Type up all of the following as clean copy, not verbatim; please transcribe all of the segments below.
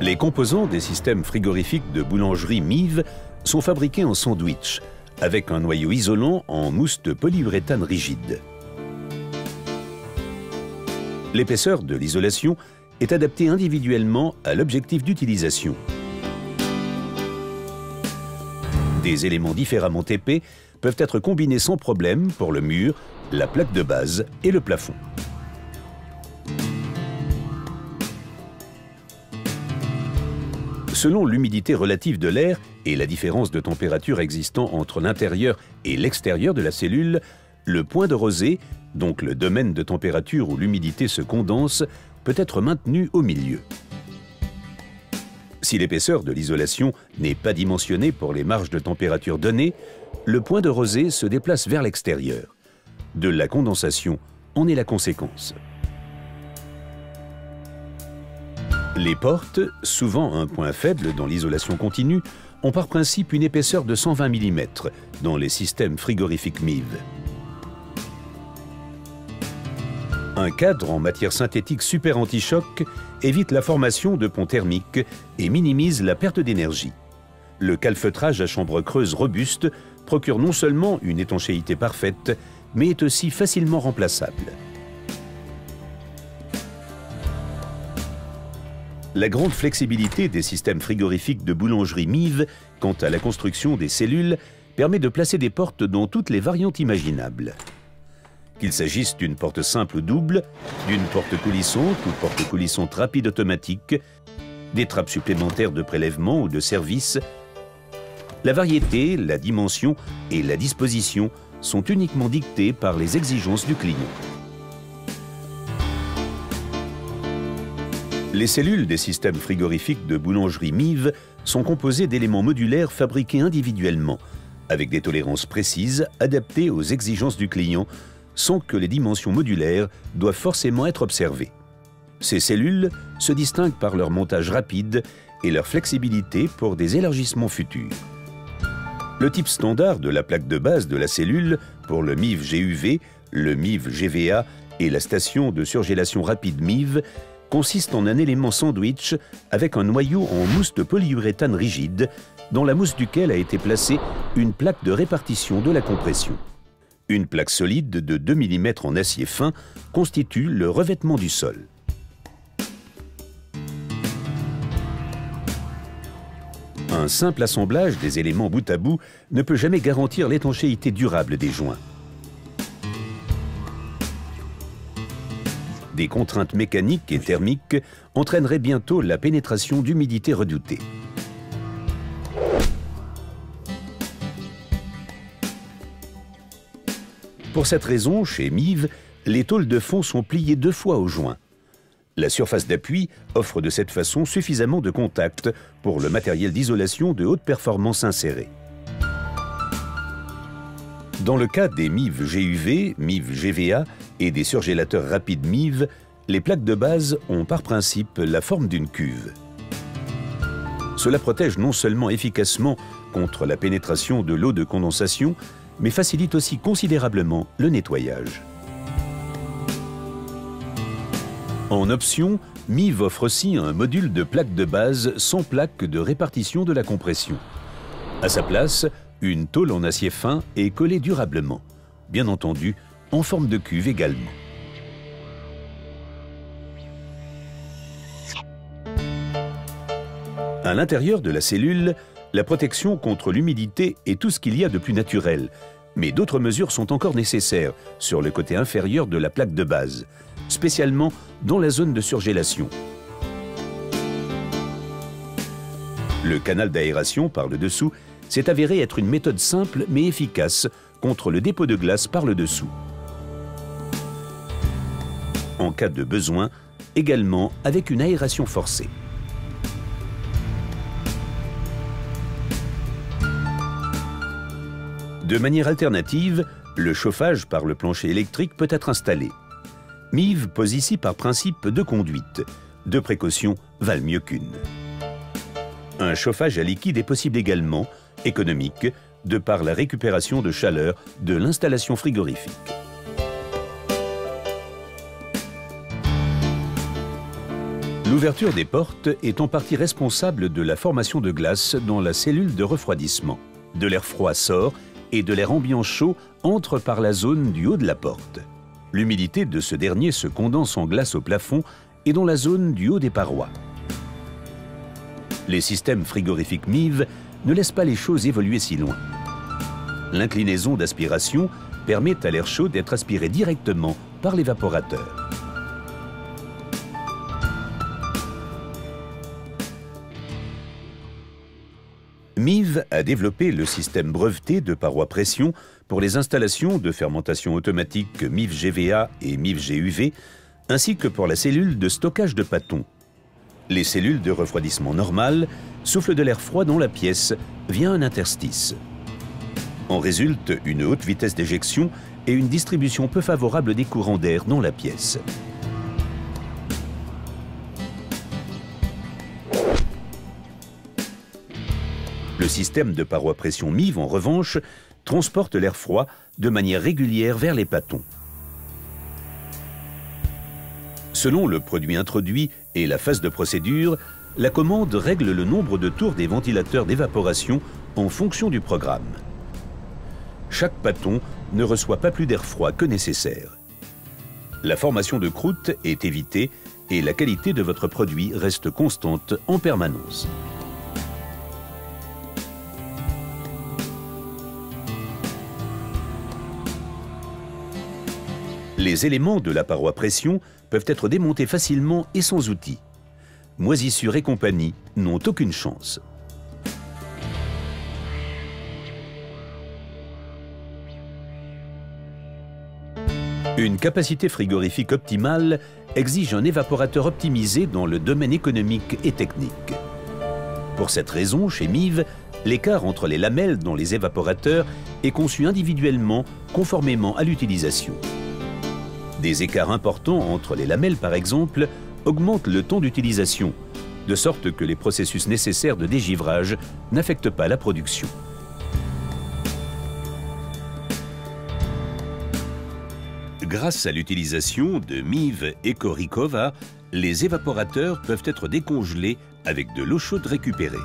Les composants des systèmes frigorifiques de boulangerie Mives sont fabriqués en sandwich, avec un noyau isolant en mousse de polyuréthane rigide. L'épaisseur de l'isolation est adaptée individuellement à l'objectif d'utilisation. Des éléments différemment épais peuvent être combinés sans problème pour le mur, la plaque de base et le plafond. Selon l'humidité relative de l'air et la différence de température existant entre l'intérieur et l'extérieur de la cellule, le point de rosée, donc le domaine de température où l'humidité se condense, peut être maintenu au milieu. Si l'épaisseur de l'isolation n'est pas dimensionnée pour les marges de température données, le point de rosée se déplace vers l'extérieur. De la condensation en est la conséquence. Les portes, souvent un point faible dans l'isolation continue, ont par principe une épaisseur de 120 mm dans les systèmes frigorifiques Mives. Un cadre en matière synthétique super anti-choc évite la formation de ponts thermiques et minimise la perte d'énergie. Le calfeutrage à chambre creuse robuste procure non seulement une étanchéité parfaite, mais est aussi facilement remplaçable. La grande flexibilité des systèmes frigorifiques de boulangerie Mives quant à la construction des cellules permet de placer des portes dans toutes les variantes imaginables. Qu'il s'agisse d'une porte simple ou double, d'une porte coulissante ou porte coulissante rapide automatique, des trappes supplémentaires de prélèvement ou de service, la variété, la dimension et la disposition sont uniquement dictées par les exigences du client. Les cellules des systèmes frigorifiques de boulangerie Mives sont composées d'éléments modulaires fabriqués individuellement, avec des tolérances précises adaptées aux exigences du client, sans que les dimensions modulaires doivent forcément être observées. Ces cellules se distinguent par leur montage rapide et leur flexibilité pour des élargissements futurs. Le type standard de la plaque de base de la cellule pour le Mives GUV, le Mives GVA et la station de surgélation rapide Mives consiste en un élément sandwich avec un noyau en mousse de polyuréthane rigide, dans la mousse duquel a été placée une plaque de répartition de la compression. Une plaque solide de 2 mm en acier fin constitue le revêtement du sol. Un simple assemblage des éléments bout à bout ne peut jamais garantir l'étanchéité durable des joints. Des contraintes mécaniques et thermiques entraîneraient bientôt la pénétration d'humidité redoutée. Pour cette raison, chez Mives, les tôles de fond sont pliées 2 fois au joint. La surface d'appui offre de cette façon suffisamment de contact pour le matériel d'isolation de haute performance inséré. Dans le cas des Mives GUV, Mives GVA et des surgélateurs rapides Mives, les plaques de base ont par principe la forme d'une cuve. Cela protège non seulement efficacement contre la pénétration de l'eau de condensation, mais facilite aussi considérablement le nettoyage. En option, Mives offre aussi un module de plaque de base sans plaque de répartition de la compression. À sa place, une tôle en acier fin est collée durablement, bien entendu en forme de cuve également. À l'intérieur de la cellule, la protection contre l'humidité est tout ce qu'il y a de plus naturel, mais d'autres mesures sont encore nécessaires sur le côté inférieur de la plaque de base, spécialement dans la zone de surgélation. Le canal d'aération par le dessous s'est avéré être une méthode simple mais efficace contre le dépôt de glace par le dessous. En cas de besoin, également avec une aération forcée. De manière alternative, le chauffage par le plancher électrique peut être installé. Mives pose ici par principe 2 conduites. 2 précautions valent mieux qu'une. Un chauffage à liquide est possible également, économique, de par la récupération de chaleur de l'installation frigorifique. L'ouverture des portes est en partie responsable de la formation de glace dans la cellule de refroidissement. De l'air froid sort et de l'air ambiant chaud entre par la zone du haut de la porte. L'humidité de ce dernier se condense en glace au plafond et dans la zone du haut des parois. Les systèmes frigorifiques Miv ne laissent pas les choses évoluer si loin. L'inclinaison d'aspiration permet à l'air chaud d'être aspiré directement par l'évaporateur. Miv a développé le système breveté de parois pression pour les installations de fermentation automatique Miv GVA et Miv GUV, ainsi que pour la cellule de stockage de pâtons. Les cellules de refroidissement normales soufflent de l'air froid dans la pièce via un interstice. En résulte une haute vitesse d'éjection et une distribution peu favorable des courants d'air dans la pièce. Le système de parois pression Miv, en revanche, transporte l'air froid de manière régulière vers les pâtons. Selon le produit introduit et la phase de procédure, la commande règle le nombre de tours des ventilateurs d'évaporation en fonction du programme. Chaque pâton ne reçoit pas plus d'air froid que nécessaire. La formation de croûte est évitée et la qualité de votre produit reste constante en permanence. Les éléments de la paroi pression peuvent être démontés facilement et sans outils. Moisissure et compagnie n'ont aucune chance. Une capacité frigorifique optimale exige un évaporateur optimisé dans le domaine économique et technique. Pour cette raison, chez Miv, l'écart entre les lamelles dans les évaporateurs est conçu individuellement conformément à l'utilisation. Des écarts importants entre les lamelles, par exemple, augmentent le temps d'utilisation, de sorte que les processus nécessaires de dégivrage n'affectent pas la production. Grâce à l'utilisation de Miv EcoRicova, les évaporateurs peuvent être décongelés avec de l'eau chaude récupérée.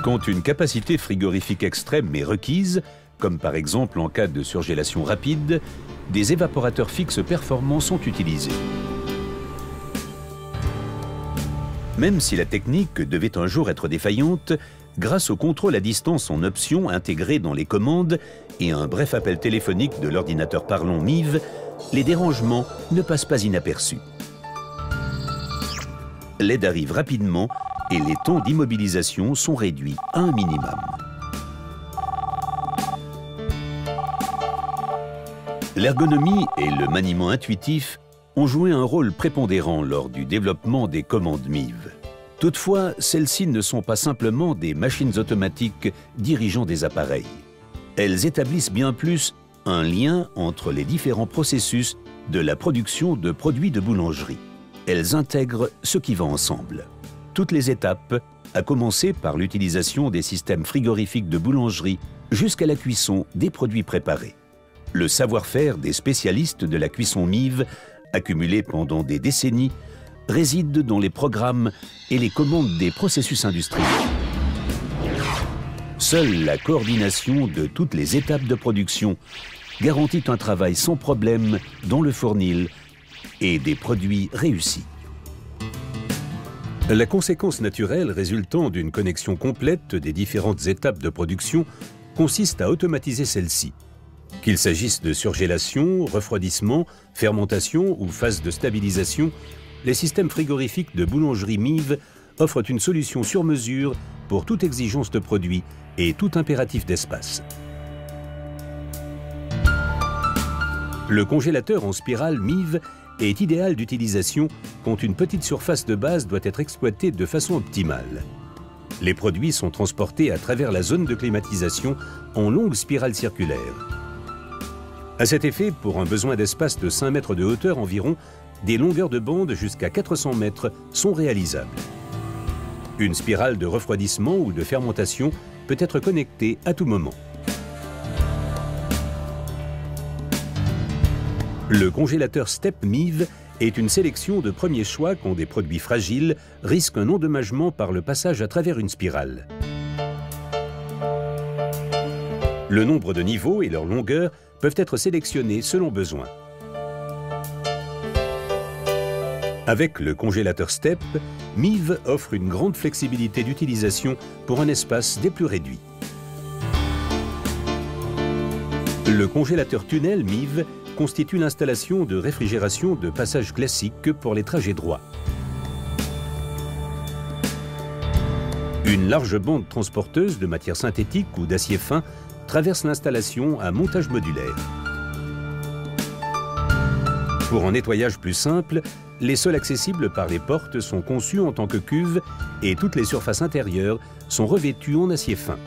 Quand une capacité frigorifique extrême est requise, comme par exemple en cas de surgélation rapide, des évaporateurs fixes performants sont utilisés. Même si la technique devait un jour être défaillante, grâce au contrôle à distance en option intégré dans les commandes et un bref appel téléphonique de l'ordinateur parlant Miv, les dérangements ne passent pas inaperçus. L'aide arrive rapidement et les temps d'immobilisation sont réduits à un minimum. L'ergonomie et le maniement intuitif ont joué un rôle prépondérant lors du développement des commandes Miv. Toutefois, celles-ci ne sont pas simplement des machines automatiques dirigeant des appareils. Elles établissent bien plus un lien entre les différents processus de la production de produits de boulangerie. Elles intègrent ce qui va ensemble. Toutes les étapes, à commencer par l'utilisation des systèmes frigorifiques de boulangerie jusqu'à la cuisson des produits préparés. Le savoir-faire des spécialistes de la cuisson Miv, accumulé pendant des décennies, réside dans les programmes et les commandes des processus industriels. Seule la coordination de toutes les étapes de production garantit un travail sans problème dans le fournil et des produits réussis. La conséquence naturelle résultant d'une connexion complète des différentes étapes de production consiste à automatiser celles-ci. Qu'il s'agisse de surgélation, refroidissement, fermentation ou phase de stabilisation, les systèmes frigorifiques de boulangerie Miv offrent une solution sur mesure pour toute exigence de produit et tout impératif d'espace. Le congélateur en spirale Miv est idéal d'utilisation quand une petite surface de base doit être exploitée de façon optimale. Les produits sont transportés à travers la zone de climatisation en longues spirales circulaires. À cet effet, pour un besoin d'espace de 5 mètres de hauteur environ, des longueurs de bande jusqu'à 400 mètres sont réalisables. Une spirale de refroidissement ou de fermentation peut être connectée à tout moment. Le congélateur STEP MIV est une sélection de premiers choix quand des produits fragiles risquent un endommagement par le passage à travers une spirale. Le nombre de niveaux et leur longueur peuvent être sélectionnés selon besoin. Avec le congélateur STEP, MIV offre une grande flexibilité d'utilisation pour un espace des plus réduits. Le congélateur tunnel MIV constitue l'installation de réfrigération de passage classique pour les trajets droits. Une large bande transporteuse de matière synthétique ou d'acier fin traverse l'installation à montage modulaire. Pour un nettoyage plus simple, les sols accessibles par les portes sont conçus en tant que cuve et toutes les surfaces intérieures sont revêtues en acier fin.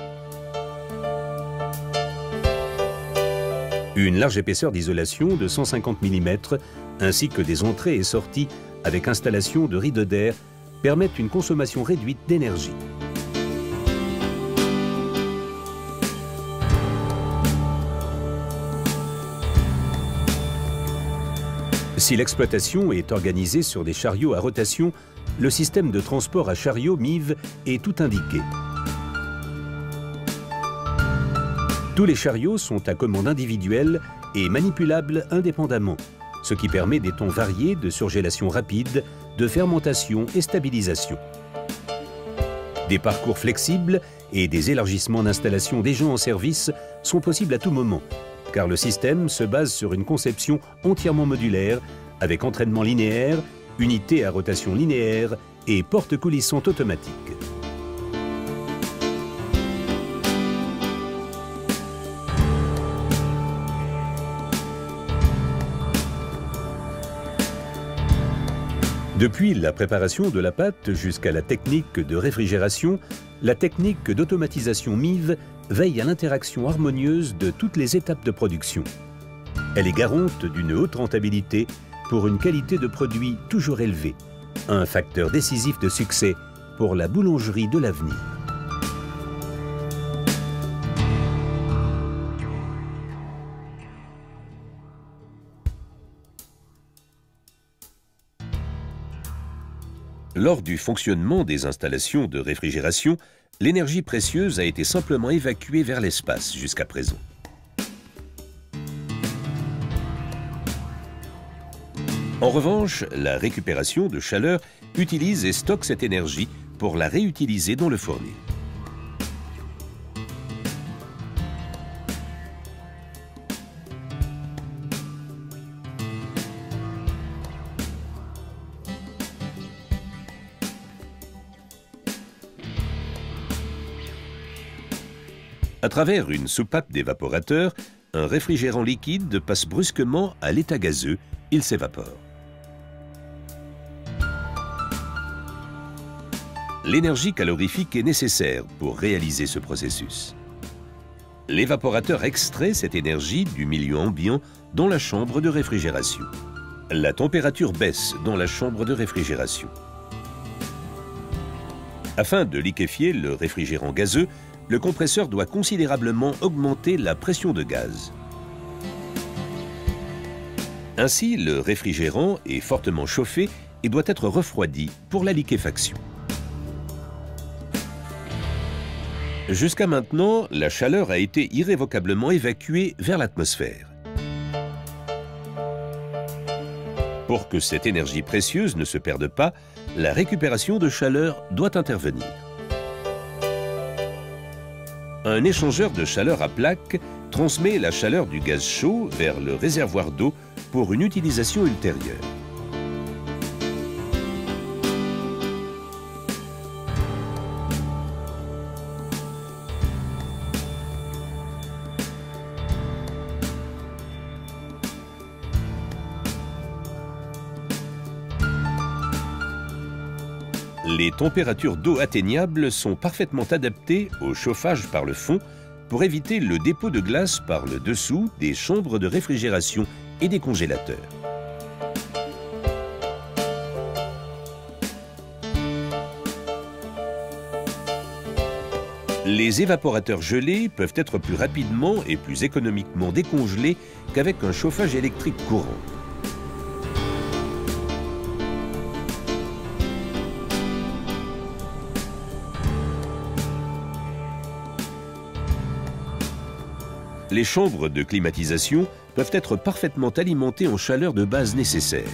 Une large épaisseur d'isolation de 150 mm ainsi que des entrées et sorties avec installation de rideaux d'air permettent une consommation réduite d'énergie. Si l'exploitation est organisée sur des chariots à rotation, le système de transport à chariot MIV est tout indiqué. Tous les chariots sont à commande individuelle et manipulables indépendamment, ce qui permet des temps variés de surgélation rapide, de fermentation et stabilisation. Des parcours flexibles et des élargissements d'installation déjà en service sont possibles à tout moment, car le système se base sur une conception entièrement modulaire avec entraînement linéaire, unité à rotation linéaire et porte coulissante automatique. Depuis la préparation de la pâte jusqu'à la technique de réfrigération, la technique d'automatisation MIV veille à l'interaction harmonieuse de toutes les étapes de production. Elle est garante d'une haute rentabilité pour une qualité de produit toujours élevée, un facteur décisif de succès pour la boulangerie de l'avenir. Lors du fonctionnement des installations de réfrigération, l'énergie précieuse a été simplement évacuée vers l'espace jusqu'à présent. En revanche, la récupération de chaleur utilise et stocke cette énergie pour la réutiliser dans le fournil. À travers une soupape d'évaporateur, un réfrigérant liquide passe brusquement à l'état gazeux, il s'évapore. L'énergie calorifique est nécessaire pour réaliser ce processus. L'évaporateur extrait cette énergie du milieu ambiant dans la chambre de réfrigération. La température baisse dans la chambre de réfrigération. Afin de liquéfier le réfrigérant gazeux, le compresseur doit considérablement augmenter la pression de gaz. Ainsi, le réfrigérant est fortement chauffé et doit être refroidi pour la liquéfaction. Jusqu'à maintenant, la chaleur a été irrévocablement évacuée vers l'atmosphère. Pour que cette énergie précieuse ne se perde pas, la récupération de chaleur doit intervenir. Un échangeur de chaleur à plaque transmet la chaleur du gaz chaud vers le réservoir d'eau pour une utilisation ultérieure. Les températures d'eau atteignables sont parfaitement adaptées au chauffage par le fond pour éviter le dépôt de glace par le dessous des chambres de réfrigération et des congélateurs. Les évaporateurs gelés peuvent être plus rapidement et plus économiquement décongelés qu'avec un chauffage électrique courant. Les chambres de climatisation peuvent être parfaitement alimentées en chaleur de base nécessaire.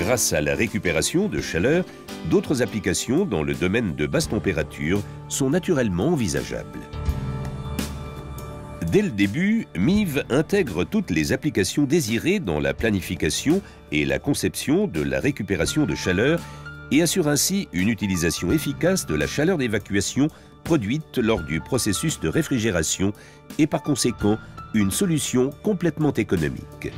Grâce à la récupération de chaleur, d'autres applications dans le domaine de basse température sont naturellement envisageables. Dès le début, Miv intègre toutes les applications désirées dans la planification et la conception de la récupération de chaleur et assure ainsi une utilisation efficace de la chaleur d'évacuation produite lors du processus de réfrigération et par conséquent une solution complètement économique.